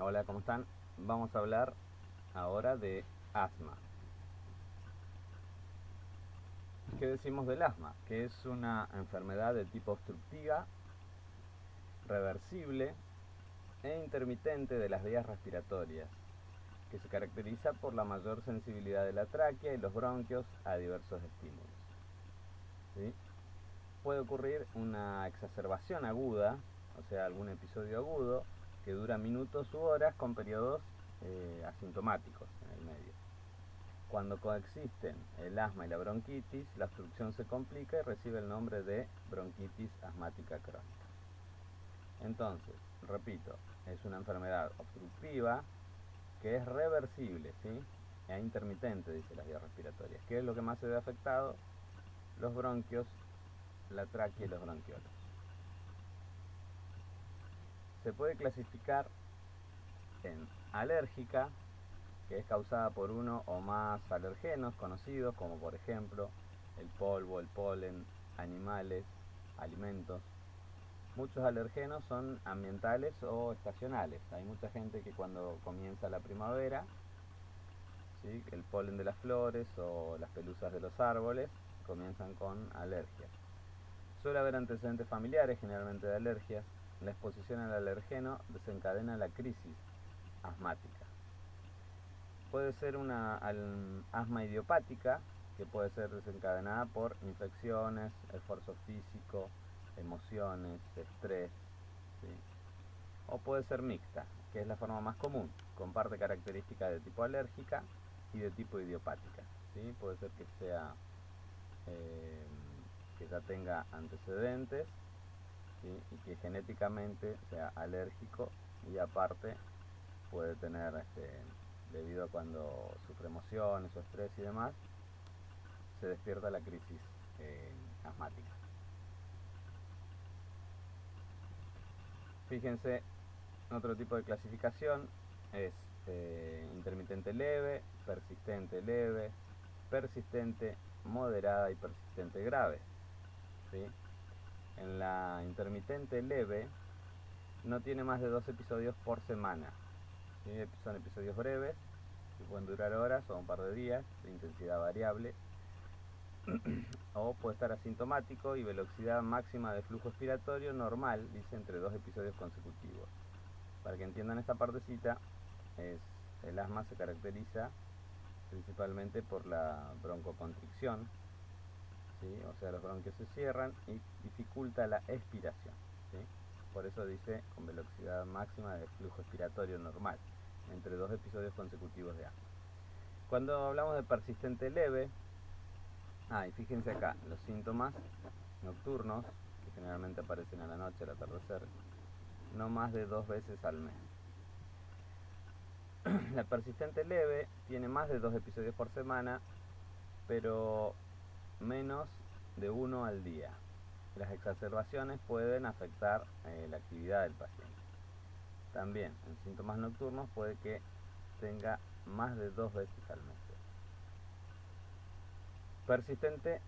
Hola, ¿cómo están? Vamos a hablar ahora de asma. ¿Qué decimos del asma? Que es una enfermedad de tipo obstructiva, reversible e intermitente de las vías respiratorias, que se caracteriza por la mayor sensibilidad de la tráquea y los bronquios a diversos estímulos. ¿Sí? Puede ocurrir una exacerbación aguda, o sea, algún episodio agudo, que dura minutos u horas con periodos asintomáticos en el medio. Cuando coexisten el asma y la bronquitis, la obstrucción se complica y recibe el nombre de bronquitis asmática crónica. Entonces, repito, es una enfermedad obstructiva que es reversible, ¿sí? E intermitente, dice las vías respiratorias. ¿Qué es lo que más se ve afectado? Los bronquios, la tráquea y los bronquiolos. Se puede clasificar en alérgica, que es causada por uno o más alergenos conocidos, como por ejemplo el polvo, el polen, animales, alimentos. Muchos alergenos son ambientales o estacionales. Hay mucha gente que cuando comienza la primavera, ¿sí?, el polen de las flores o las pelusas de los árboles comienzan con alergias. Suele haber antecedentes familiares, generalmente de alergias. La exposición al alergeno desencadena la crisis asmática. Puede ser una asma idiopática, que puede ser desencadenada por infecciones, esfuerzo físico, emociones, estrés, ¿sí? O puede ser mixta, que es la forma más común. Comparte características de tipo alérgica y de tipo idiopática, ¿sí? Puede ser que sea eh, que ya tenga antecedentes, ¿sí?, y que genéticamente sea alérgico, y aparte puede tener debido a cuando sufre emociones o estrés y demás, se despierta la crisis asmática. Fíjense, otro tipo de clasificación es intermitente leve, persistente moderada y persistente grave, ¿sí? En la intermitente leve no tiene más de 2 episodios por semana, ¿sí? Son episodios breves que pueden durar horas o un par de días, de intensidad variable, o puede estar asintomático y velocidad máxima de flujo expiratorio normal, dice, entre 2 episodios consecutivos. Para que entiendan esta partecita, el asma se caracteriza principalmente por la broncoconstricción, ¿sí? O sea, los bronquios se cierran y dificulta la expiración, ¿sí? Por eso dice con velocidad máxima de flujo expiratorio normal, entre 2 episodios consecutivos de asma. Cuando hablamos de persistente leve, y fíjense acá, los síntomas nocturnos, que generalmente aparecen a la noche, al atardecer, no más de 2 veces al mes. La persistente leve tiene más de 2 episodios por semana, pero menos de uno al día. Las exacerbaciones pueden afectar la actividad del paciente. También en síntomas nocturnos puede que tenga más de 2 veces al mes. Persistente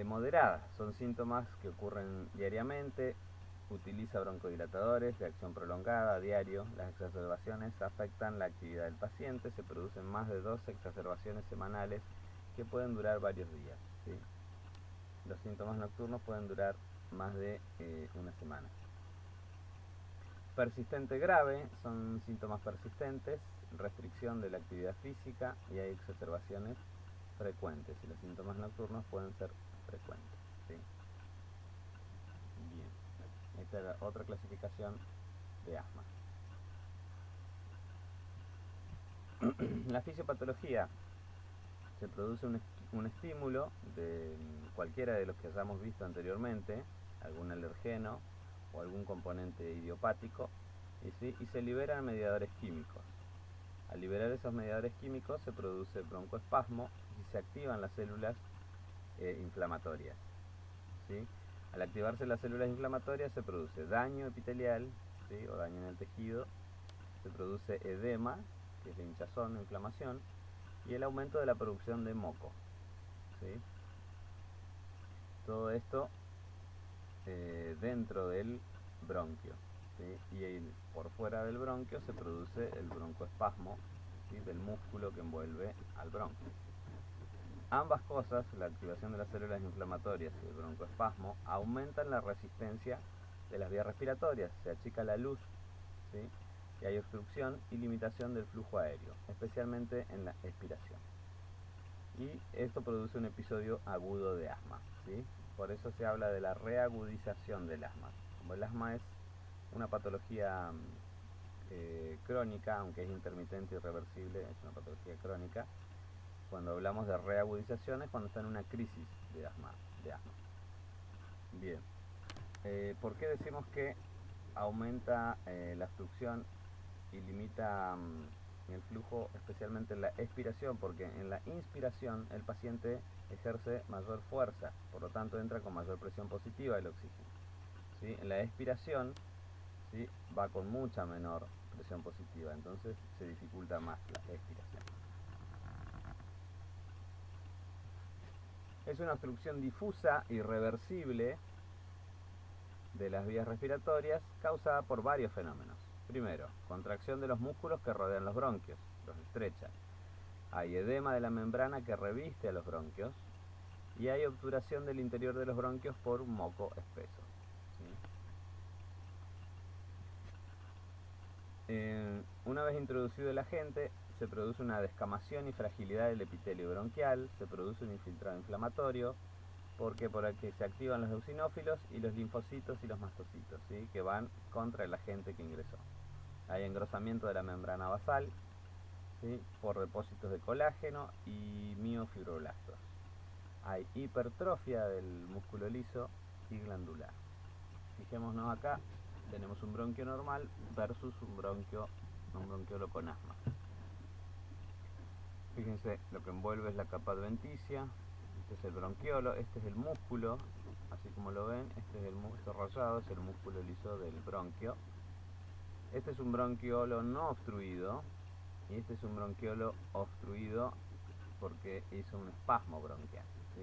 moderada, son síntomas que ocurren diariamente, utiliza broncodilatadores de acción prolongada a diario. Las exacerbaciones afectan la actividad del paciente, se producen más de 2 exacerbaciones semanales que pueden durar varios días, ¿sí? Los síntomas nocturnos pueden durar más de una semana. Persistente grave son síntomas persistentes, restricción de la actividad física, y hay exacerbaciones frecuentes, y los síntomas nocturnos pueden ser frecuentes, ¿sí? Bien, esta es otra clasificación de asma. La fisiopatología: se produce un estímulo de cualquiera de los que hayamos visto anteriormente, algún alergeno o algún componente idiopático, y se liberan mediadores químicos. Al liberar esos mediadores químicos se produce broncoespasmo y se activan las células inflamatorias, ¿sí? Al activarse las células inflamatorias se produce daño epitelial, ¿sí?, o daño en el tejido, se produce edema, que es la hinchazón o inflamación, y el aumento de la producción de moco, ¿sí? Todo esto dentro del bronquio. ¿sí? Por fuera del bronquio se produce el broncoespasmo, ¿sí? Del músculo que envuelve al bronquio. Ambas cosas, la activación de las células inflamatorias y el broncoespasmo, aumentan la resistencia de las vías respiratorias, se achica la luz, ¿sí? Y hay obstrucción y limitación del flujo aéreo, especialmente en la expiración. Y esto produce un episodio agudo de asma, ¿sí? Por eso se habla de la reagudización del asma. Como el asma es una patología crónica, aunque es intermitente y reversible, es una patología crónica. Cuando hablamos de reagudización es cuando está en una crisis de asma. Bien, ¿por qué decimos que aumenta la obstrucción y limita el flujo, especialmente en la expiración? Porque en la inspiración el paciente ejerce mayor fuerza, por lo tanto entra con mayor presión positiva el oxígeno, ¿sí? En la expiración, ¿sí? Va con mucha menor presión positiva, entonces se dificulta más la expiración. Es una obstrucción difusa y reversible de las vías respiratorias causada por varios fenómenos. Primero, contracción de los músculos que rodean los bronquios, los estrecha. Hay edema de la membrana que reviste a los bronquios y hay obturación del interior de los bronquios por un moco espeso, ¿sí? Una vez introducido el agente, se produce una descamación y fragilidad del epitelio bronquial, se produce un infiltrado inflamatorio, porque por aquí se activan los eosinófilos y los linfocitos y los mastocitos, ¿sí? Que van contra el agente que ingresó. Hay engrosamiento de la membrana basal, ¿sí? Por depósitos de colágeno y miofibroblastos. Hay hipertrofia del músculo liso y glandular. Fijémonos acá, tenemos un bronquio normal versus un bronquiolo con asma. Fíjense, lo que envuelve es la capa adventicia. Este es el bronquiolo, este es el músculo, así como lo ven, este es el músculo rayado, es el músculo liso del bronquio. Este es un bronquiolo no obstruido y este es un bronquiolo obstruido porque hizo un espasmo bronquial, ¿sí?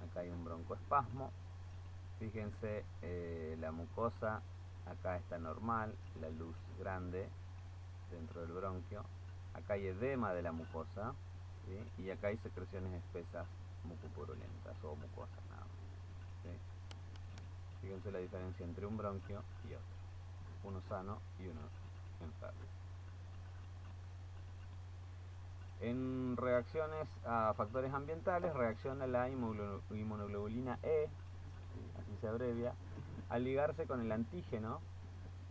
Acá hay un broncoespasmo. Fíjense, la mucosa acá está normal, la luz grande dentro del bronquio. Acá hay edema de la mucosa, ¿sí? Y acá hay secreciones espesas mucopurulentas o mucosas nada más, ¿sí? Fíjense la diferencia entre un bronquio y otro, uno sano y uno enfermo. En reacciones a factores ambientales reacciona la inmunoglobulina E, así se abrevia, al ligarse con el antígeno.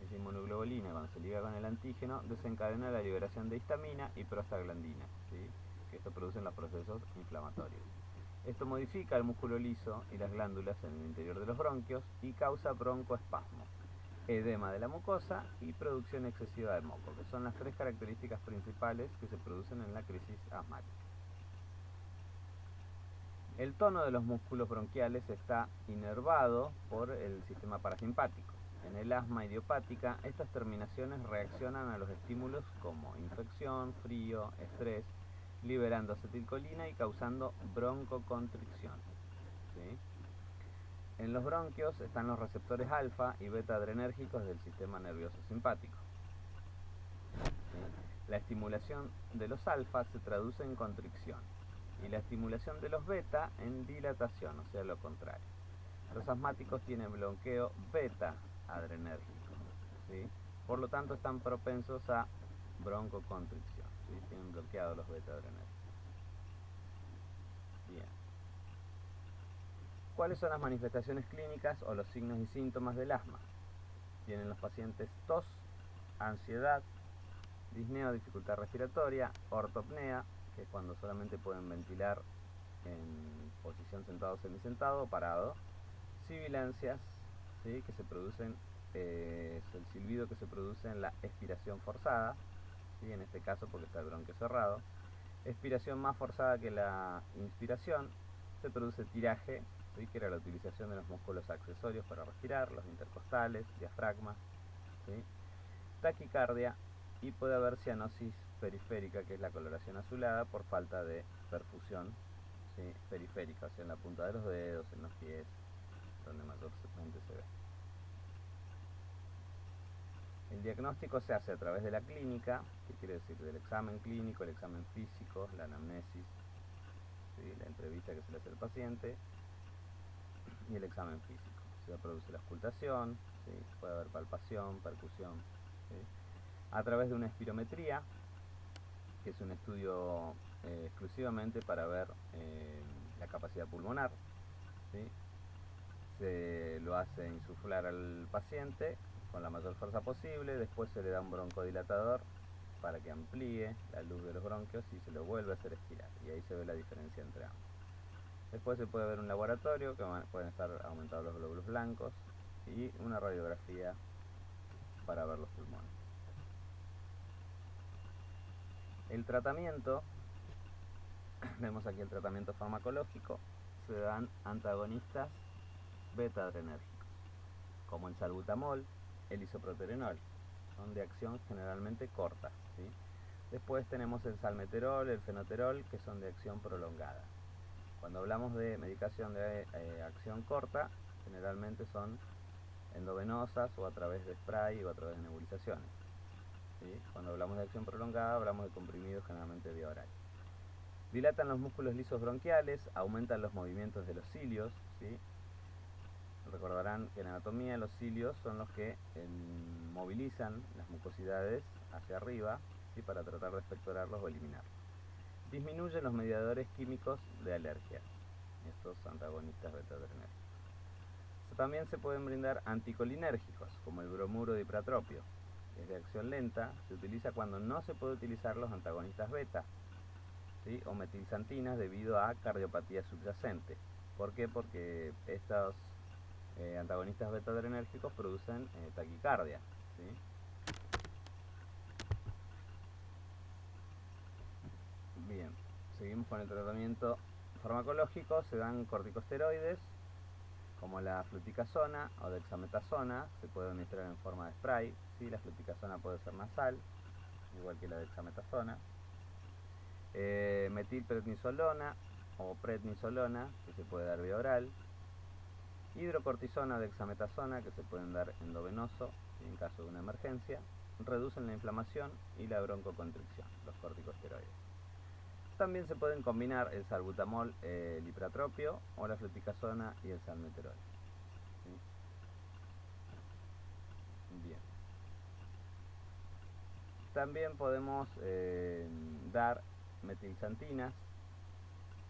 Esa inmunoglobulina, cuando se liga con el antígeno, desencadena la liberación de histamina y prostaglandina, ¿sí? Que esto producen los procesos inflamatorios. Esto modifica el músculo liso y las glándulas en el interior de los bronquios y causa broncoespasmo, edema de la mucosa y producción excesiva de moco, que son las tres características principales que se producen en la crisis asmática. El tono de los músculos bronquiales está inervado por el sistema parasimpático. En el asma idiopática, estas terminaciones reaccionan a los estímulos como infección, frío, estrés, liberando acetilcolina y causando broncoconstricción, ¿sí? En los bronquios están los receptores alfa y beta adrenérgicos del sistema nervioso simpático, ¿sí? La estimulación de los alfa se traduce en constricción y la estimulación de los beta en dilatación, o sea, lo contrario. Los asmáticos tienen bloqueo beta adrenérgico, ¿sí? Por lo tanto están propensos a broncoconstricción, ¿sí? Tienen bloqueados los beta adrenérgicos. Bien. ¿Cuáles son las manifestaciones clínicas o los signos y síntomas del asma? Tienen los pacientes tos, ansiedad, disnea o dificultad respiratoria, ortopnea, que es cuando solamente pueden ventilar en posición sentado o semisentado o parado, sibilancias, ¿sí? Que se producen, es el silbido que se produce en la expiración forzada, ¿sí? En este caso porque está el bronquio cerrado. Expiración más forzada que la inspiración, se produce tiraje, ¿sí? Que era la utilización de los músculos accesorios para respirar, los intercostales, diafragma, ¿sí? Taquicardia, y puede haber cianosis periférica, que es la coloración azulada por falta de perfusión, ¿sí? Periférica, o sea, en la punta de los dedos, en los pies, donde mayormente se ve. El diagnóstico se hace a través de la clínica, que quiere decir del examen clínico, el examen físico, la anamnesis, ¿sí? La entrevista que se le hace al paciente y el examen físico. Se produce la auscultación, ¿sí? Puede haber palpación, percusión, ¿sí? A través de una espirometría, que es un estudio exclusivamente para ver la capacidad pulmonar, ¿sí? Se lo hace insuflar al paciente con la mayor fuerza posible, después se le da un broncodilatador para que amplíe la luz de los bronquios y se lo vuelve a hacer expirar, y ahí se ve la diferencia entre ambos. Después se puede ver un laboratorio que pueden estar aumentados los glóbulos blancos y una radiografía para ver los pulmones. El tratamiento, vemos aquí el tratamiento farmacológico, se dan antagonistas beta-adrenérgicos, como el salbutamol, el isoproterenol, son de acción generalmente corta, ¿sí? Después tenemos el salmeterol, el fenoterol, que son de acción prolongada. Cuando hablamos de medicación de acción corta, generalmente son endovenosas o a través de spray o a través de nebulizaciones, ¿sí? Cuando hablamos de acción prolongada, hablamos de comprimidos generalmente vía oral. Dilatan los músculos lisos bronquiales, aumentan los movimientos de los cilios, ¿sí? Recordarán que en anatomía los cilios son los que movilizan las mucosidades hacia arriba, ¿sí? Para tratar de expectorarlos o eliminarlos. Disminuyen los mediadores químicos de alergia, estos antagonistas beta-adrenérgicos. También se pueden brindar anticolinérgicos, como el bromuro de ipratropio. Es de acción lenta, se utiliza cuando no se puede utilizar los antagonistas beta, ¿sí? O metilxantinas debido a cardiopatía subyacente. ¿Por qué? Porque estos antagonistas beta-adrenérgicos producen taquicardia, ¿sí? Bien, seguimos con el tratamiento farmacológico. Se dan corticosteroides como la fluticasona o dexametasona, se puede administrar en forma de spray, ¿sí? La fluticasona puede ser nasal, igual que la dexametasona. Metilprednisolona o prednisolona, que se puede dar vía oral. Hidrocortisona o dexametasona, que se pueden dar endovenoso en caso de una emergencia. Reducen la inflamación y la broncoconstricción, los corticosteroides. También se pueden combinar el salbutamol, el ipratropio o la fluticasona y el salmeterol, ¿sí? Bien. También podemos dar metilxantinas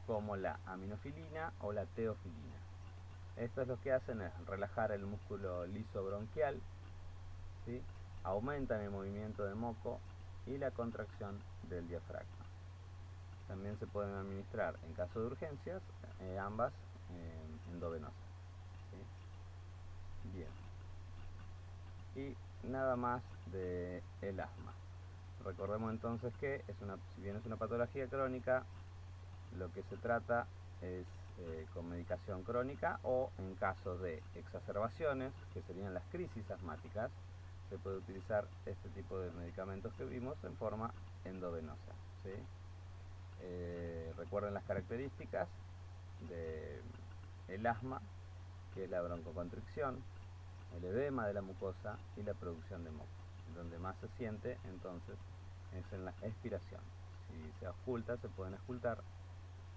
como la aminofilina o la teofilina. Esto es lo que hacen es relajar el músculo liso bronquial, ¿sí? Aumentan el movimiento de moco y la contracción del diafragma. También se pueden administrar en caso de urgencias, ambas endovenosas, ¿sí? Bien. Y nada más de el asma. Recordemos entonces que si bien es una patología crónica, lo que se trata es con medicación crónica, o en caso de exacerbaciones, que serían las crisis asmáticas, se puede utilizar este tipo de medicamentos que vimos en forma endovenosa, ¿sí? Recuerden las características del asma, que es la broncoconstricción, el edema de la mucosa y la producción de moco. Donde más se siente entonces es en la expiración. Si se ausculta, se pueden auscultar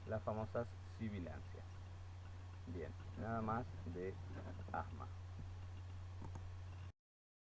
las famosas sibilancias. Bien, nada más de asma.